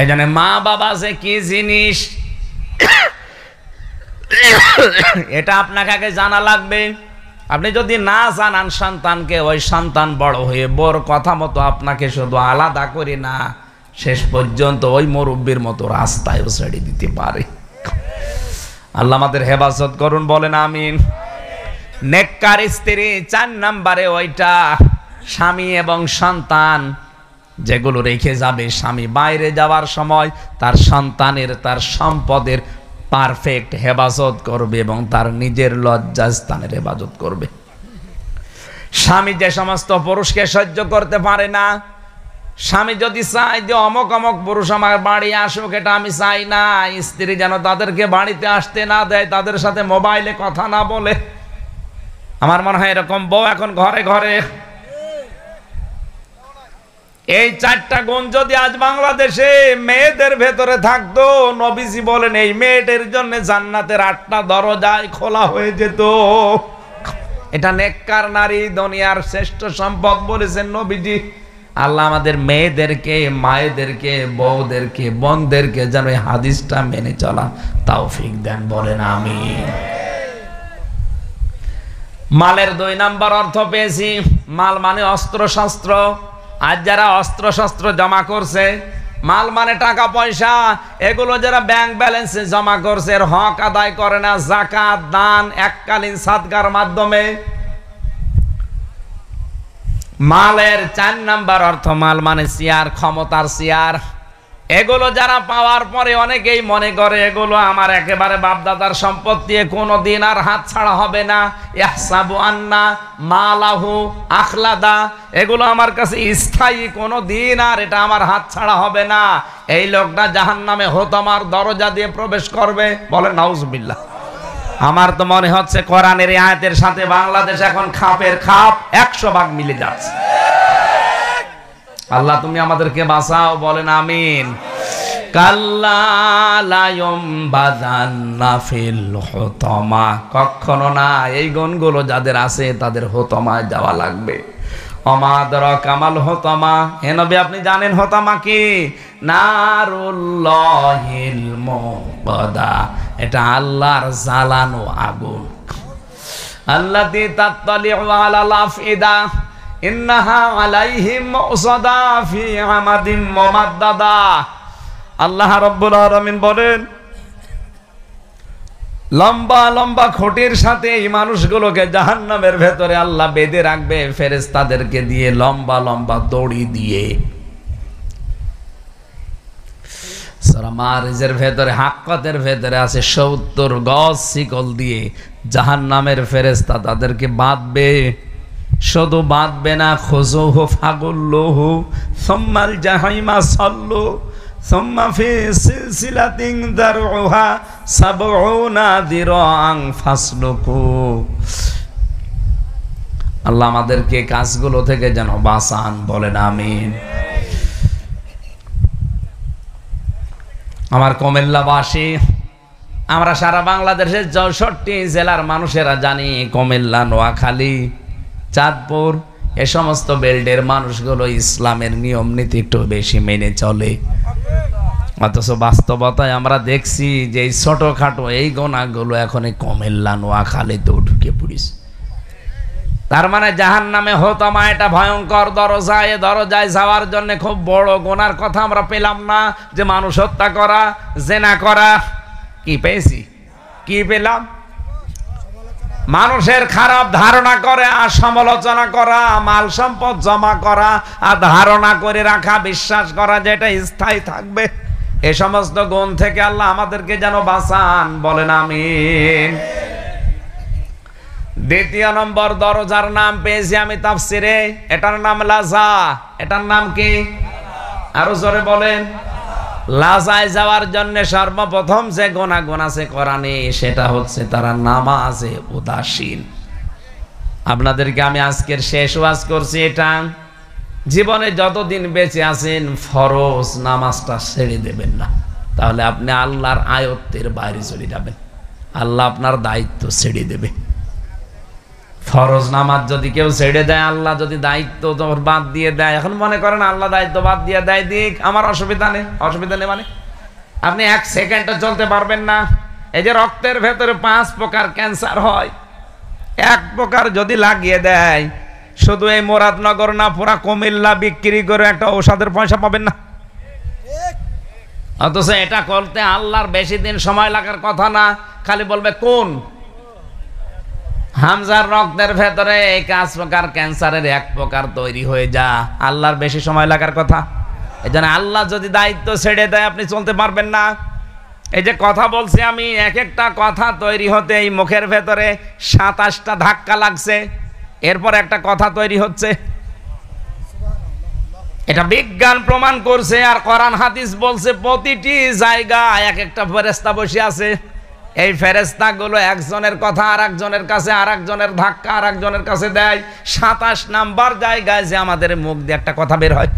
এই জন্য মা বাবা যে কি জিনিস এটা আপনাকে আগে জানা লাগবে। আপনি যদি না জানান সন্তানকে, ওই সন্তান বড় হয়ে বড় কথা মতো আপনাকে শুধু আলাদা করে না, শেষ পর্যন্ত ওই মুরব্বির মতো রাস্তায়ও ছেড়ে দিতে পারে। আল্লাহ আমাদের হেফাজত করুন, বলেন আমিন। নেককার স্ত্রী 4 নম্বরে ওইটা স্বামী এবং সন্তান যেগুলো রেখে যাবে, স্বামী বাইরে যাওয়ার সময় তার সন্তানের, তার সম্পদের পারফেক্ট হেফাজত করবে এবং তার নিজের লজ্জাস্থানের হেফাজত করবে। স্বামী যে সমস্ত পুরুষকে সহ্য করতে পারে না, স্বামী যদি চায় যে অমক অমক পুরুষ আমার বাড়ি আসুক, এটা আমি চাই না। স্ত্রী যেন তাদেরকে বাড়িতে আসতে না দেয়, তাদের সাথে মোবাইলে কথা না বলে। আমার মনে হয় এরকম বউ এখন ঘরে ঘরে। এই 4টা গুণ যদি আজ বাংলাদেশে মেয়েদের ভেতরে থাকতো, নবীজি বলেন এই মেয়েদের জন্য জান্নাতের 8টা দরজায় খোলা হয়ে যেত। এটা নেককার নারী দুনিয়ার শ্রেষ্ঠ সম্পদ বলেছেন নবীজি। আল্লাহ আমাদের মেয়েদেরকে, মায়েদেরকে, বউদেরকে, বোনদেরকে যেন এই হাদিসটা মেনে চলা তৌফিক দেন, বলেন আমিন। মালের 2 নম্বর অর্থ পেয়েছি। মাল মানে অস্ত্র শস্ত্র। আজ যারা অস্ত্র শস্ত্র জমা করছে, মাল মানে টাকা পয়সা, এগুলো যারা ব্যাংক ব্যালেন্সে জমা করছে, এর হক আদায় করে না যাকাত, দান, এককালীন সাদকার মাধ্যমে। মালের 4 নম্বর অর্থ, মাল মানে চেয়ার, ক্ষমতার চেয়ার। এগুলো যারা পাওয়ার পরে অনেকেই মনে করে এগুলো আমার একেবারে বাপদাদার সম্পত্তি, কোনোদিন আর হাত ছাড়া হবে না। ইহসাবু আন্না মালাহু আখলাদা, এগুলো আমার কাছে স্থায়ী, কোনোদিন আর এটা আমার হাত ছাড়া হবে না। এই লোকটা জাহান্নামে হোতমার দরজা দিয়ে প্রবেশ করবে। বলে নাউজুবিল্লাহ। আমার তো মনে হচ্ছে কোরআনের এই আয়াতের সাথে বাংলাদেশ এখন খাপের খাপ 100 ভাগ মিলে যাচ্ছে। আল্লাহ তুমি আমাদেরকে বাঁচাও, বলেন আমিন। কাল্লা লা ইউমবাযান্না ফিল হুতামা, কখনো না, এই গুণগুলো যাদের আছে তাদের হুতামায় যাওয়া লাগবে। ওমা আদরাকা মাল হুতামা, হে নবী আপনি জানেন হুতামা কি? নারুল্লাহিল মুকাদা, এটা আল্লাহর জ্বালানো আগুন। আল্লাতী তাত্তালিউ আলাল আফইদা ইন্নাহা আলাইহিম মুসাদা ফি আমাদিম মুমাদ্দাদা। আল্লাহ রাব্বুল আলামিন বলেন, লম্বা লম্বা খুঁটির সাথে এই মানুষগুলোকে জাহান্নামের ভেতরে আল্লাহ বেঁধে রাখবে ফেরেশতাদেরকে দিয়ে, লম্বা লম্বা দড়ি দিয়ে। সূরা মারিজের ভেতরে, হাক্কাতের ভেতরে আছে 70 গজ শিকল দিয়ে জাহান্নামের ফেরেশতা তাদেরকে বাঁধবে। শুধু বাঁধবে না, খুযুহু ফাগুল্লুহু সুম্মাল জাহিমা সাল্লু সুম্মা ফি সিলসিলাতিন দারউহা সাবউনা দিরাআন ফাসলুকু। আল্লাহ আমাদেরকে কাজগুলো থেকে যেন বাঁচান, বলেন আমিন। আমার কুমিল্লাবাসী, আমরা সারা বাংলাদেশের 64 জেলার মানুষেরা জানি কুমিল্লা, নোয়াখালী, চাঁদপুর, এ সমস্ত বেল্টের মানুষগুলো ইসলামের নিয়ম নীতি একটু বেশি মেনে চলে। অথচ বাস্তবতায় আমরা দেখছি যে এই ছোটখাটো এই গোনাগুলো এখন কুমিল্লা, নোয়াখালীতে ঢুকে পড়িস। তার মানে জাহান্নামে হোতামা এটা ভয়ঙ্কর দরজা। এ দরজায় যাওয়ার জন্য খুব বড় গোনার কথা আমরা পেলাম না, যে মানুষ হত্যা করা, জেনা করা। কি পেয়েছি? কি পেলাম? মানুষের খারাপ ধারণা করে আর সমালোচনা করা, মাল সম্পদ জমা করা আর ধারণা করে রাখা, বিশ্বাস করা যে এটা স্থায়ী থাকবে। এই সমস্ত গুণ থেকে আল্লাহ আমাদেরকে যেন বাঁচান, বলেন আমিন। দ্বিতীয় নম্বর দরজার নাম পেয়েছি আমি তাফসিরে, এটার নাম লাজা। এটার নাম কি? আরো জোরে বলেন। লাজায় যাওয়ার জন্য সর্বপ্রথম যে গুনাহ আছে কোরআনে, সেটা হচ্ছে তারা নামাজে উদাসীন। আপনাদেরকে আমি আজকের শেষ ওয়াজ করছি এটা, জীবনে যতদিন বেঁচে আছেন ফরজ নামাজটা ছেড়ে দেবেন না, তাহলে আপনি আল্লাহর আয়ত্তের বাইরে চলে যাবেন। আল্লাহ আপনার দায়িত্ব ছেড়ে দেবে। ফরজ নামাজ যদি কেউ ছেড়ে দেয়, আল্লাহ যদি দায়িত্ব তোমার বাদ দিয়ে দেয়, এখন মনে করেন আল্লাহ দায়িত্ব বাদ দিয়ে দেয়, দিক, আমার অসুবিধা নেই। অসুবিধা নেই মানে আপনি 1 সেকেন্ডও চলতে পারবেন না। এই যে রক্তের ভেতরে 5 প্রকার ক্যান্সার হয়, 1 প্রকার যদি লাগিয়ে দেয়, শুধু এই মুরাদনগর না, পুরা কুমিল্লা বিক্রি করে একটা ঔষধের পয়সা পাবেন না। অথচ এটা করতে আল্লাহর বেশি দিন সময় লাগার কথা না, খালি বলবে কোন হামজার রক্তের ভেতরে এই 5 প্রকার ক্যান্সারের 1 প্রকার তৈরি হয়ে যা, আল্লাহর বেশি সময় লাগার কথা। এই জন্য আল্লাহ যদি দায়িত্ব ছেড়ে দেয় আপনি চলতে পারবেন না। এই যে কথা বলছি আমি, এক একটা কথা তৈরি হতে এই মুখের ভেতরে 27টা ধাক্কা লাগছে, এরপর একটা কথা তৈরি হচ্ছে। এটা বিজ্ঞান প্রমাণ করছে, আর কোরআন হাদিস বলছে প্রতিটি জায়গায় এক একটা ফেরেশতা বসে আছে। এই ফেরেশতাগুলো একজনের কথা আর একজনের কাছে, আর একজনের ধাক্কা আর একজনের কাছে দেয়। 27 নাম্বার জায়গায় যে আমাদের মুখ দিয়ে একটা কথা বের হয়,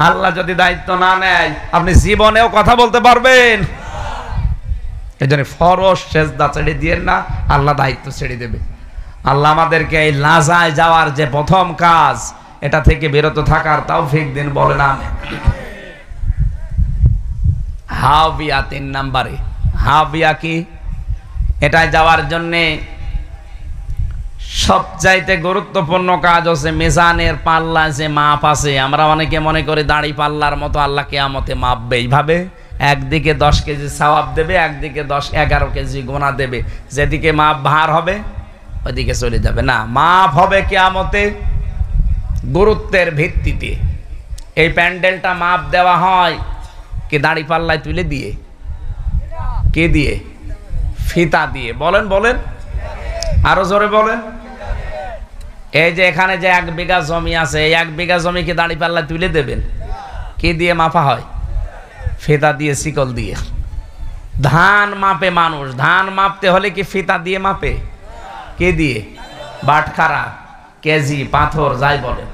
আল্লাহ যদি দায়িত্ব না নেয় আপনি জীবনেও কথা বলতে পারবেন? এই জন্য ফরজ সেজদা ছেড়ে দিয়েন না, আল্লাহ দায়িত্ব ছেড়ে দেবে। আল্লাহ আমাদেরকে এই লাজায় যাওয়ার যে প্রথম কাজ, এটা থেকে বিরত থাকার তৌফিক দিন, বলেন আমিন। হাবিয়া 3 নম্বরে। হাবিয়া কি? এটাই যাওয়ার জন্যে সবচাইতে গুরুত্বপূর্ণ কাজ হচ্ছে মিজানের পাল্লা যে মাপ আছে। আমরা অনেকে মনে করি দাড়ি পাল্লার মতো আল্লাহ কিয়ামতে মাপবে, এইভাবে একদিকে 10 কেজি সওয়াব দেবে, একদিকে 11 কেজি গুনাহ দেবে। যেদিকে মাপ ভার হবে ওইদিকে চলে যাবে না, মাপ হবে কিয়ামতে গুরুত্বের ভিত্তিতে। এই প্যান্ডেলটা মাপ দেওয়া হয় কে দাড়ি পাল্লায় তুলে দিয়ে? কে দিয়ে? ফিতা দিয়ে। বলেন বলেন, আরো জোরে বলেন। এই যে এখানে যে 1 বিঘা জমি আছে, এই 1 বিঘা জমি কি দাড়ি পাল্লায় তুলে দেবেন? কি দিয়ে মাপা হয়? ফিতা দিয়ে, শিকল দিয়ে। ধান মাপে মানুষ, ধান মাপতে হলে কি ফিতা দিয়ে মাপে? কে দিয়ে? বাটখারা, কেজি, পাথর, যাই বলে।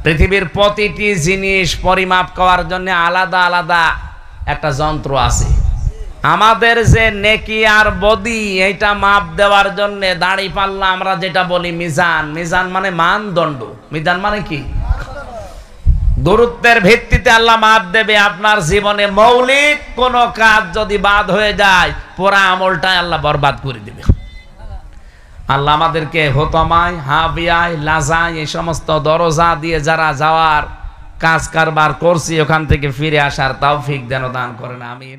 পৃথিবীর প্রতিটি জিনিস পরিমাপ করার জন্য আলাদা আলাদা একটা যন্ত্র আছে। আমাদের যে নেকি আর বডি, এইটা মাপ দেওয়ার জন্য দাড়ি পাল্লা আমরা যেটা বলি মিজান, মিজান মানে মানদণ্ড। মিজান মানে কি? গুরুত্বের ভিত্তিতে আল্লাহ মাপ দেবে। আপনার জীবনে মৌলিক কোন কাজ যদি বাদ হয়ে যায়, পুরা আমলটাই আল্লাহ বরবাদ করে দিবে। আল্লাহ আমাদেরকে হোতমায়, হাবিয়ায়, লাজায়, এই সমস্ত দরজা দিয়ে যারা যাওয়ার কাজ কারবার করছি, ওখান থেকে ফিরে আসার তৌফিক দেন, দান করেন, আমিন।